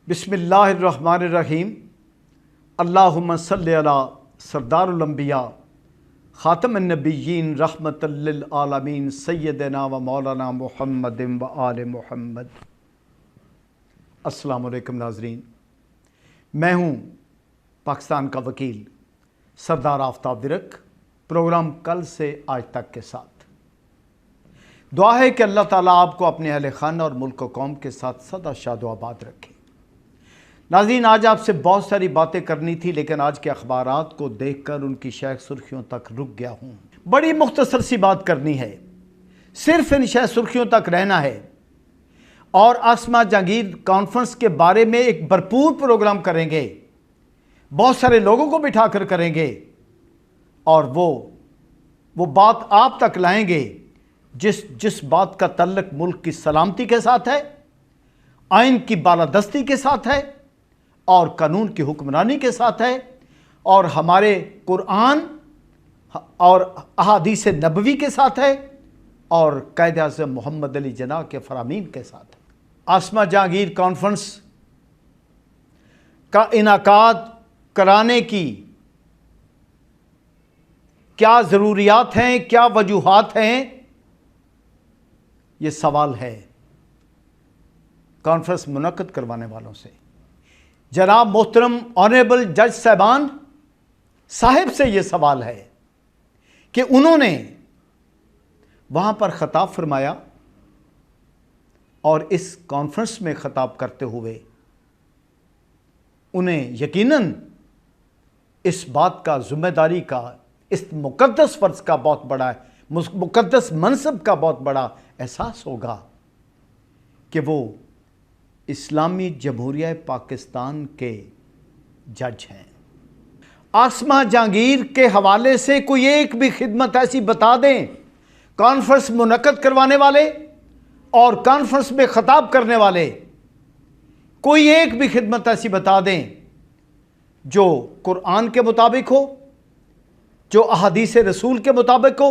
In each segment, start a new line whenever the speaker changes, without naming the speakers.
बिस्मिल्लाहिर्रहमानिर्रहीम। अल्लाहुम्मा सल्लि अला सरदारुल अंबिया ख़ातमुन नबिय्यीन रहमतल लिल आलमीन सय्यदना व मौलाना मुहम्मदिन व आले मुहम्मद। अस्सलामु अलैकुम नाज़रीन, मैं हूँ पाकिस्तान का वकील सरदार आफ्ताब विरक। प्रोग्राम कल से आज तक के साथ दुआ है कि अल्लाह ताला आपको अपने अहले खाना और मुल्क कौम के साथ सदा शाद व आबाद रखे। नाज़रीन, आज आपसे बहुत सारी बातें करनी थी, लेकिन आज के अखबारात को देखकर उनकी शह सुर्खियों तक रुक गया हूँ। बड़ी मुख्तसर सी बात करनी है, सिर्फ इन शह सुर्खियों तक रहना है और आसमा जहांगीर कॉन्फ्रेंस के बारे में एक भरपूर प्रोग्राम करेंगे, बहुत सारे लोगों को बिठाकर करेंगे और वो बात आप तक लाएंगे जिस बात का तल्लुक मुल्क की सलामती के साथ है, आइन की बालादस्ती के साथ है और कानून की हुक्मरानी के साथ है और हमारे कुरान और अहादीस नबवी के साथ है और कायद-ए-आज़म मोहम्मद अली जिन्नाह के फरामीन के साथ है। आसमा जहांगीर कॉन्फ्रेंस का इनाकाद कराने की क्या ज़रूरियात हैं, क्या वजूहात हैं, ये सवाल है कॉन्फ्रेंस मुनक्कद करवाने वालों से। जनाब मोहतरम ऑनरेबल जज साहबान साहिब से ये सवाल है कि उन्होंने वहाँ पर ख़ताब फरमाया और इस कॉन्फ्रेंस में ख़ताब करते हुए उन्हें यकीनन इस बात का ज़िम्मेदारी का, इस मुक़द्दस फ़र्ज़ का बहुत बड़ा, मुक़द्दस मनसब का बहुत बड़ा एहसास होगा कि वो इस्लामी जमहूरिया पाकिस्तान के जज हैं। आसमा जहांगीर के हवाले से कोई एक भी खिदमत ऐसी बता दें, कॉन्फ्रेंस मुनक्कद करवाने वाले और कॉन्फ्रेंस में ख़ताब करने वाले, कोई एक भी खिदमत ऐसी बता दें जो कुरान के मुताबिक हो, जो अहादीस रसूल के मुताबिक हो,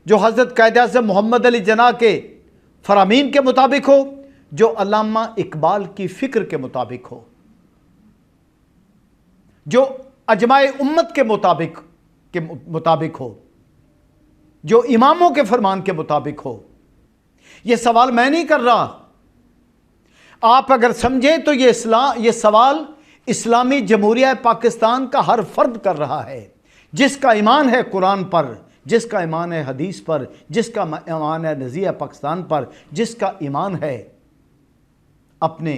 जो हज़रत कायद-ए-आज़म मोहम्मद अली जिन्नाह के फरामीन के मुताबिक हो, जो अल्लामा इकबाल की फ़िक्र के मुताबिक हो, जो अजमाए उम्मत के मुताबिक हो, जो इमामों के फरमान के मुताबिक हो। यह सवाल मैं नहीं कर रहा, आप अगर समझें तो ये सवाल इस्लामी जमहूरिया पाकिस्तान का हर फर्द कर रहा है, जिसका ईमान है कुरान पर, जिसका ईमान है हदीस पर, जिसका ईमान है नज़रिया पाकिस्तान पर, जिसका ईमान है अपनी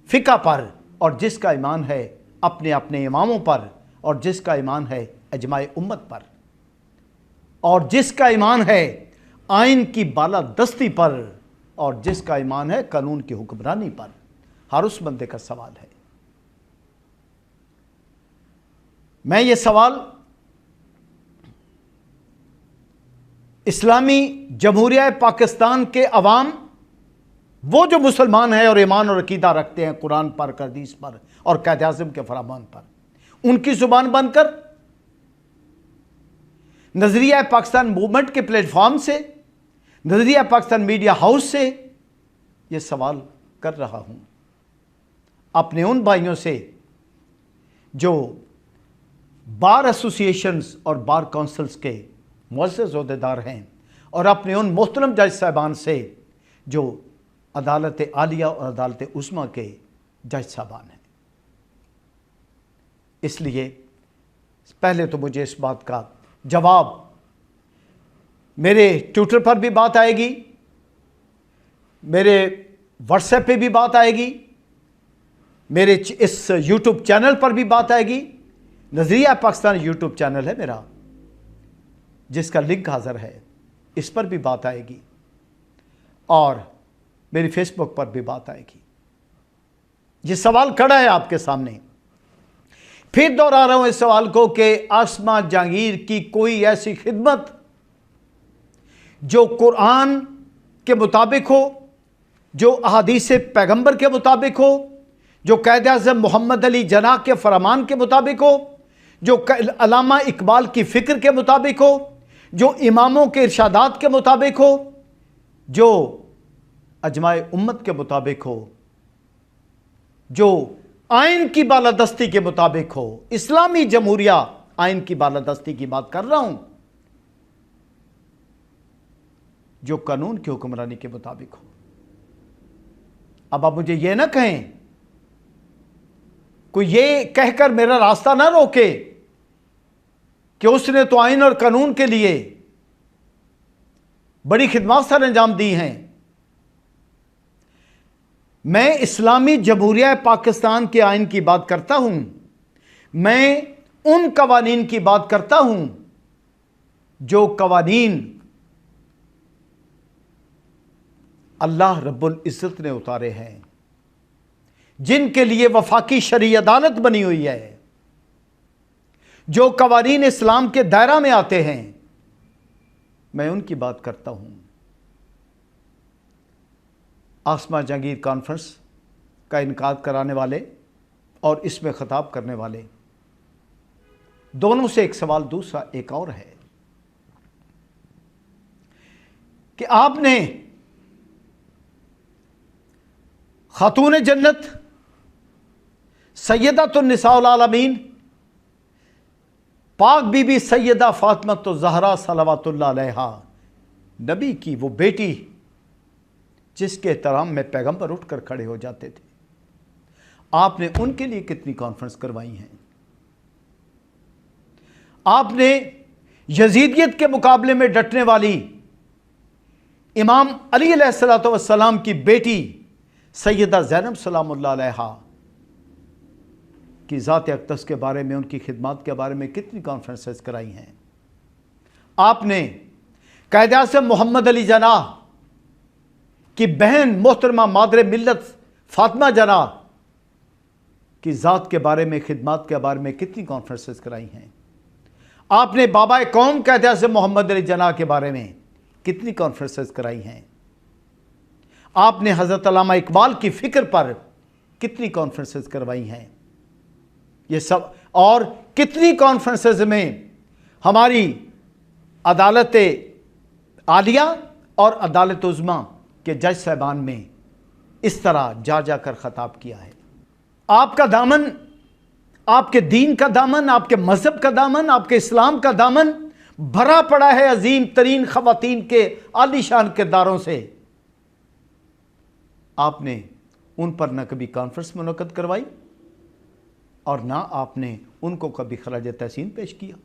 फ़िक़ा पर और जिसका ईमान है अपने इमामों पर और जिसका ईमान है अजमाए उम्मत पर और जिसका ईमान है आइन की बालादस्ती पर और जिसका ईमान है कानून की हुक्मरानी पर। हर उस बंदे का सवाल है। मैं ये सवाल इस्लामी जमहूरिया पाकिस्तान के अवाम, वो जो मुसलमान हैं और ईमान और अकीदा रखते हैं कुरान पर, हदीस पर और कायद-ए-आज़म के फरमान पर, उनकी ज़ुबान बनकर नज़रिया पाकिस्तान मूवमेंट के प्लेटफॉर्म से, नज़रिया पाकिस्तान मीडिया हाउस से ये सवाल कर रहा हूँ अपने उन भाइयों से जो बार एसोसिएशंस और बार काउंसिल्स के मुअज़्ज़ज़ ओहदेदार हैं और अपने उन मोहतरम जज साहबान से जो अदालत आलिया और अदालत उस्मा के जज साहबान हैं। इसलिए पहले तो मुझे इस बात का जवाब, मेरे ट्विटर पर भी बात आएगी, मेरे व्हाट्सएप पे भी बात आएगी, मेरे इस यूट्यूब चैनल पर भी बात आएगी। नज़रिया पाकिस्तान यूट्यूब चैनल है मेरा, जिसका लिंक हाज़िर है, इस पर भी बात आएगी और मेरी फेसबुक पर भी बात आएगी। ये सवाल खड़ा है आपके सामने। फिर दोहरा रहा हूं इस सवाल को कि आसमा जहांगीर की कोई ऐसी खिदमत जो कुरान के मुताबिक हो, जो अहादीस पैगंबर के मुताबिक हो, जो कायद-ए-आज़म मोहम्मद अली जिन्नाह के फरमान के मुताबिक हो, जो अल्लामा इकबाल की फ़िक्र के मुताबिक हो, जो इमामों के इरशादात के मुताबिक हो, जो अजमाए उम्मत के मुताबिक हो, जो आइन की बालादस्ती के मुताबिक हो। इस्लामी जमहूरिया आइन की बालादस्ती की बात कर रहा हूं, जो कानून की हुक्मरानी के मुताबिक हो। अब आप मुझे यह ना कहें, कोई ये कहकर मेरा रास्ता ना रोके कि उसने तो आइन और कानून के लिए बड़ी खिदमत सर अंजाम दी हैं। मैं इस्लामी जमहूरिया पाकिस्तान के आइन की बात करता हूं, मैं उन कवानीन की बात करता हूं जो कवानीन अल्लाह रब्बुल इज़्ज़त ने उतारे हैं, जिनके लिए वफाकी शरई अदालत बनी हुई है, जो कवानीन इस्लाम के दायरा में आते हैं, मैं उनकी बात करता हूं। आसमा जहांगीर कॉन्फ्रेंस का इनकाद कराने वाले और इसमें खिताब करने वाले दोनों से एक सवाल, दूसरा एक और है कि आपने खातून जन्नत सैयदतुन निसाउल आलमीन पाक बीबी सैयदा फातिमा ज़हरा सलवातुल्लाह अलैहा, नबी की वो बेटी जिसके एहतराम में पैगंबर उठकर खड़े हो जाते थे, आपने उनके लिए कितनी कॉन्फ्रेंस करवाई हैं? आपने यजीदियत के मुकाबले में डटने वाली इमाम अली अलैहिस्सलातु वस्सलाम की बेटी सैयदा ज़ैनब सलामुल्लाह अलैहा की ज़ात अक़दस के बारे में, उनकी खिदमत के बारे में कितनी कॉन्फ्रेंसेस कराई हैं? आपने कायद-ए-आज़म मोहम्मद अली जना की बहन मोहतरमा मादरे मिल्लत फातिमा जना की ज़ात के बारे में, खिदमत के बारे में कितनी कॉन्फ्रेंसेस कराई हैं? आपने बाबा कौम कायद-ए-आज़म मोहम्मद अली जना के बारे में कितनी कॉन्फ्रेंसेस कराई हैं? आपने हज़रत अल्लामा इकबाल की फ़िक्र पर कितनी कॉन्फ्रेंसेस करवाई हैं? ये सब और कितनी कॉन्फ्रेंसेस में हमारी अदालत आलिया और अदालत उज़्मा के जज साहबान में इस तरह जा जाकर ख़ताब किया है। आपका दामन, आपके दीन का दामन, आपके मज़हब का दामन, आपके इस्लाम का दामन भरा पड़ा है अजीम तरीन ख़वातीन के आलीशान किरदारों से। आपने उन पर न कभी कॉन्फ्रेंस मुनक़्क़द करवाई और ना आपने उनको कभी खराज तहसीन पेश किया।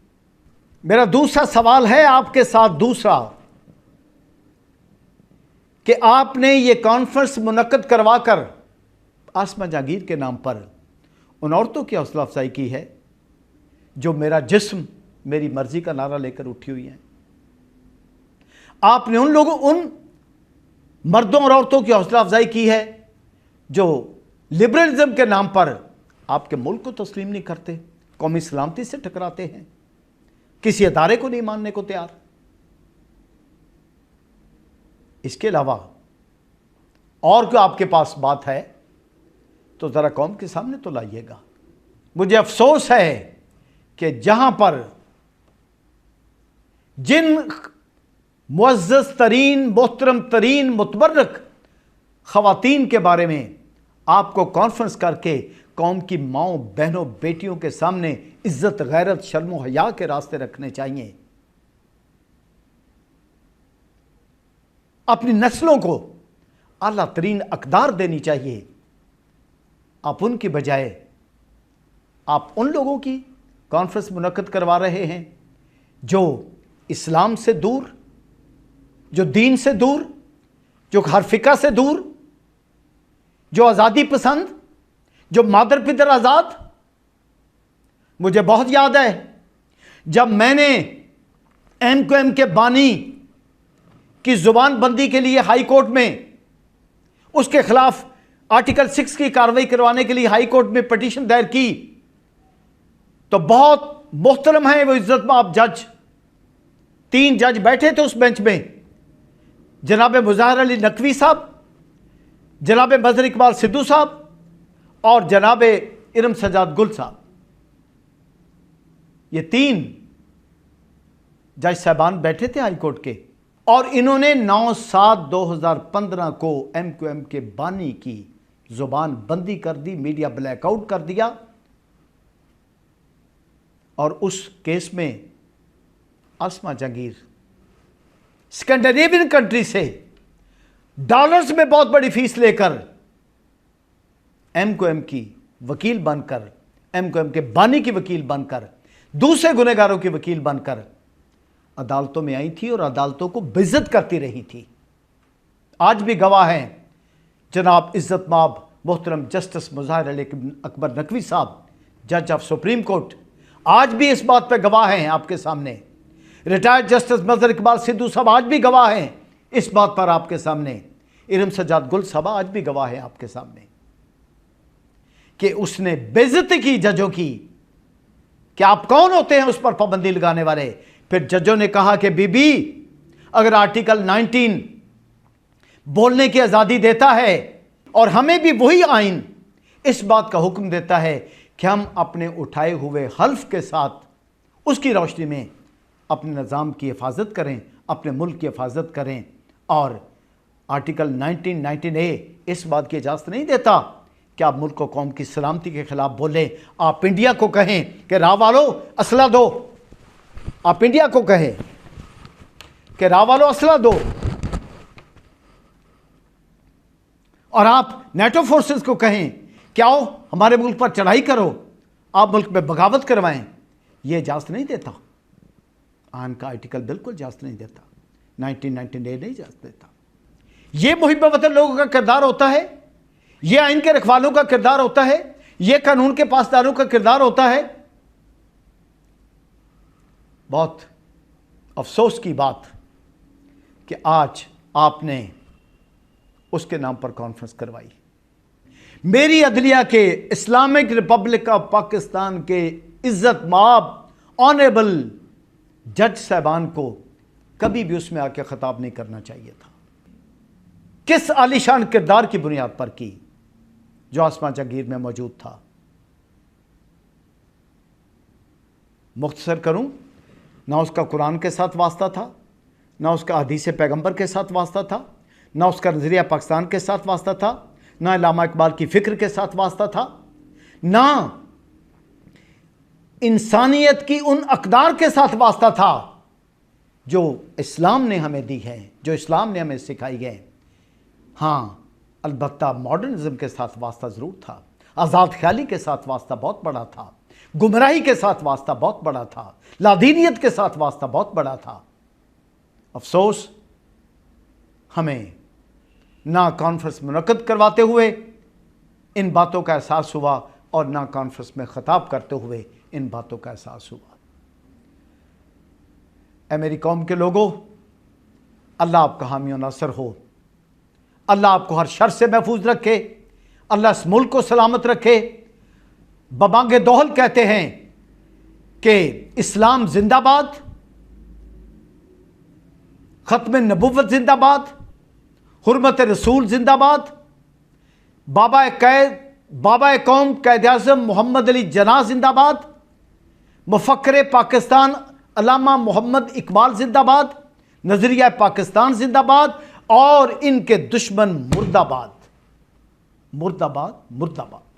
मेरा दूसरा सवाल है आपके साथ, दूसरा कि आपने ये कॉन्फ्रेंस मुनक़्क़द करवाकर आसमा जहांगीर के नाम पर उन औरतों की हौसला अफजाई की है जो मेरा जिस्म मेरी मर्जी का नारा लेकर उठी हुई हैं। आपने उन लोगों, उन मर्दों और औरतों की हौसला अफजाई की है जो लिबरलिज्म के नाम पर आपके मुल्क को तस्लीम नहीं करते, कौमी सलामती से टकराते हैं, किसी अदारे को नहीं मानने को तैयार। इसके अलावा और क्या आपके पास बात है तो ज़रा कौम के सामने तो लाइएगा। मुझे अफसोस है कि जहां पर जिन मुअज़्ज़ज़ तरीन, मोहतरम तरीन, मुतबर्रक ख़वातीन के बारे में आपको कॉन्फ्रेंस करके कौम की माओं, बहनों, बेटियों के सामने इज़्ज़त, गैरत, शर्म व हया के रास्ते रखने चाहिए, अपनी नस्लों को आला तरीन अक़दार देनी चाहिए, आप उनकी बजाय आप उन लोगों की कॉन्फ्रेंस मुनक़्क़द करवा रहे हैं जो इस्लाम से दूर, जो दीन से दूर, जो हर फ़िक़ा से दूर, जो आज़ादी पसंद, जो मादर पितर आज़ाद। मुझे बहुत याद है जब मैंने एमक्यूएम के बानी की ज़ुबान बंदी के लिए हाई कोर्ट में उसके खिलाफ आर्टिकल 6 की कार्रवाई करवाने के लिए हाई कोर्ट में पिटीशन दायर की, तो बहुत मोहतरम है वो इज़्ज़त-माब जज, 3 जज बैठे थे उस बेंच में, जनाब मुज़ाहिर अली नकवी साहब, जनाब मज़हर इकबाल सिद्धू साहब और जनाब इरम सजाद गुल साहब। ये 3 जज साहबान बैठे थे हाई कोर्ट के और इन्होंने 9/7/2015 को MQM के बानी की जुबान बंदी कर दी, मीडिया ब्लैकआउट कर दिया। और उस केस में आसमा जहांगीर स्कैंडिनेवियन कंट्री से डॉलर्स में बहुत बड़ी फीस लेकर MQM की वकील बनकर, MQM के बानी की वकील बनकर, दूसरे गुनहगारों की वकील बनकर अदालतों में आई थी और अदालतों को बेइज्जत करती रही थी। आज भी गवाह हैं जनाब इज्जत माब मोहतरम जस्टिस मुज़ाहिर अली अकबर नकवी साहब, जज ऑफ सुप्रीम कोर्ट, आज भी इस बात पर गवाह हैं आपके सामने। रिटायर्ड जस्टिस मजहर इकबाल सिद्धू साहब आज भी गवाह हैं इस बात पर आपके सामने। इरम सजाद गुल साहब आज भी गवाह हैं आपके सामने कि उसने बेइज्जती की जजों की, कि आप कौन होते हैं उस पर पाबंदी लगाने वाले। फिर जजों ने कहा कि बीबी, अगर आर्टिकल 19 बोलने की आज़ादी देता है और हमें भी वही आइन इस बात का हुक्म देता है कि हम अपने उठाए हुए हल्फ के साथ उसकी रोशनी में अपने निज़ाम की हिफाजत करें, अपने मुल्क की हिफाजत करें, और आर्टिकल 19A इस बात की इजाज़त नहीं देता कि आप मुल्क और कौम की सलामती के खिलाफ बोलें। आप इंडिया को कहें कि राह वालों असला दो, आप इंडिया को कहें कि राह वालों असला दो, और आप नेटो फोर्सेस को कहें कि आओ हमारे मुल्क पर चढ़ाई करो, आप मुल्क में बगावत करवाएं। यह इजाज़त नहीं देता, आइन का आर्टिकल बिल्कुल इजाज़त नहीं देता, 1919A नहीं इजाज़त देता। यह मुहिब वतन लोगों का किरदार होता है, यह आइन के रखवालों का किरदार होता है, यह कानून के पासदारों का किरदार होता है। बहुत अफसोस की बात कि आज आपने उसके नाम पर कॉन्फ्रेंस करवाई। मेरी अदलिया के इस्लामिक रिपब्लिक ऑफ पाकिस्तान के इज्जत माब ऑनरेबल जज साहबान को कभी भी उसमें आके खिताब नहीं करना चाहिए था। किस आलीशान किरदार की बुनियाद पर की जो आसमा जहांगीर में मौजूद था। मुख्तसर करूं, ना उसका कुरान के साथ वास्ता था, ना उसका हदीस पैगंबर के साथ वास्ता था, ना उसका नजरिया पाकिस्तान के साथ वास्ता था, ना अल्लामा इकबाल की फ़िक्र के साथ वास्ता था, ना इंसानियत की उन अक़दार के साथ वास्ता था जो इस्लाम ने हमें दी है, जो इस्लाम ने हमें सिखाई है। हाँ, अलबत्ता मॉडर्निज्म के साथ वास्ता ज़रूर था, आज़ाद ख्याली के साथ वास्ता बहुत बड़ा था, गुमराही के साथ वास्ता बहुत बड़ा था, लादीनियत के साथ वास्ता बहुत बड़ा था। अफसोस, हमें ना कॉन्फ्रेंस मुनक्कद करवाते हुए इन बातों का एहसास हुआ और ना कॉन्फ्रेंस में खिताब करते हुए इन बातों का एहसास हुआ। ऐ मेरी कौम के लोगों, अल्लाह आपका हामी और नासर हो, अल्लाह आपको हर शर से महफूज रखे, अल्लाह इस मुल्क को सलामत रखे। बबांगे दोहल कहते हैं कि इस्लाम जिंदाबाद, खत्म नबुव्वत जिंदाबाद, हुर्मत रसूल जिंदाबाद, बाबा कौम कैद आज़म मोहम्मद अली जना जिंदाबाद, मुफक्किर पाकिस्तान अल्लामा मोहम्मद इकबाल जिंदाबाद, नजरिया पाकिस्तान जिंदाबाद, और इनके दुश्मन मुर्दाबाद, मुर्दाबाद, मुर्दाबाद।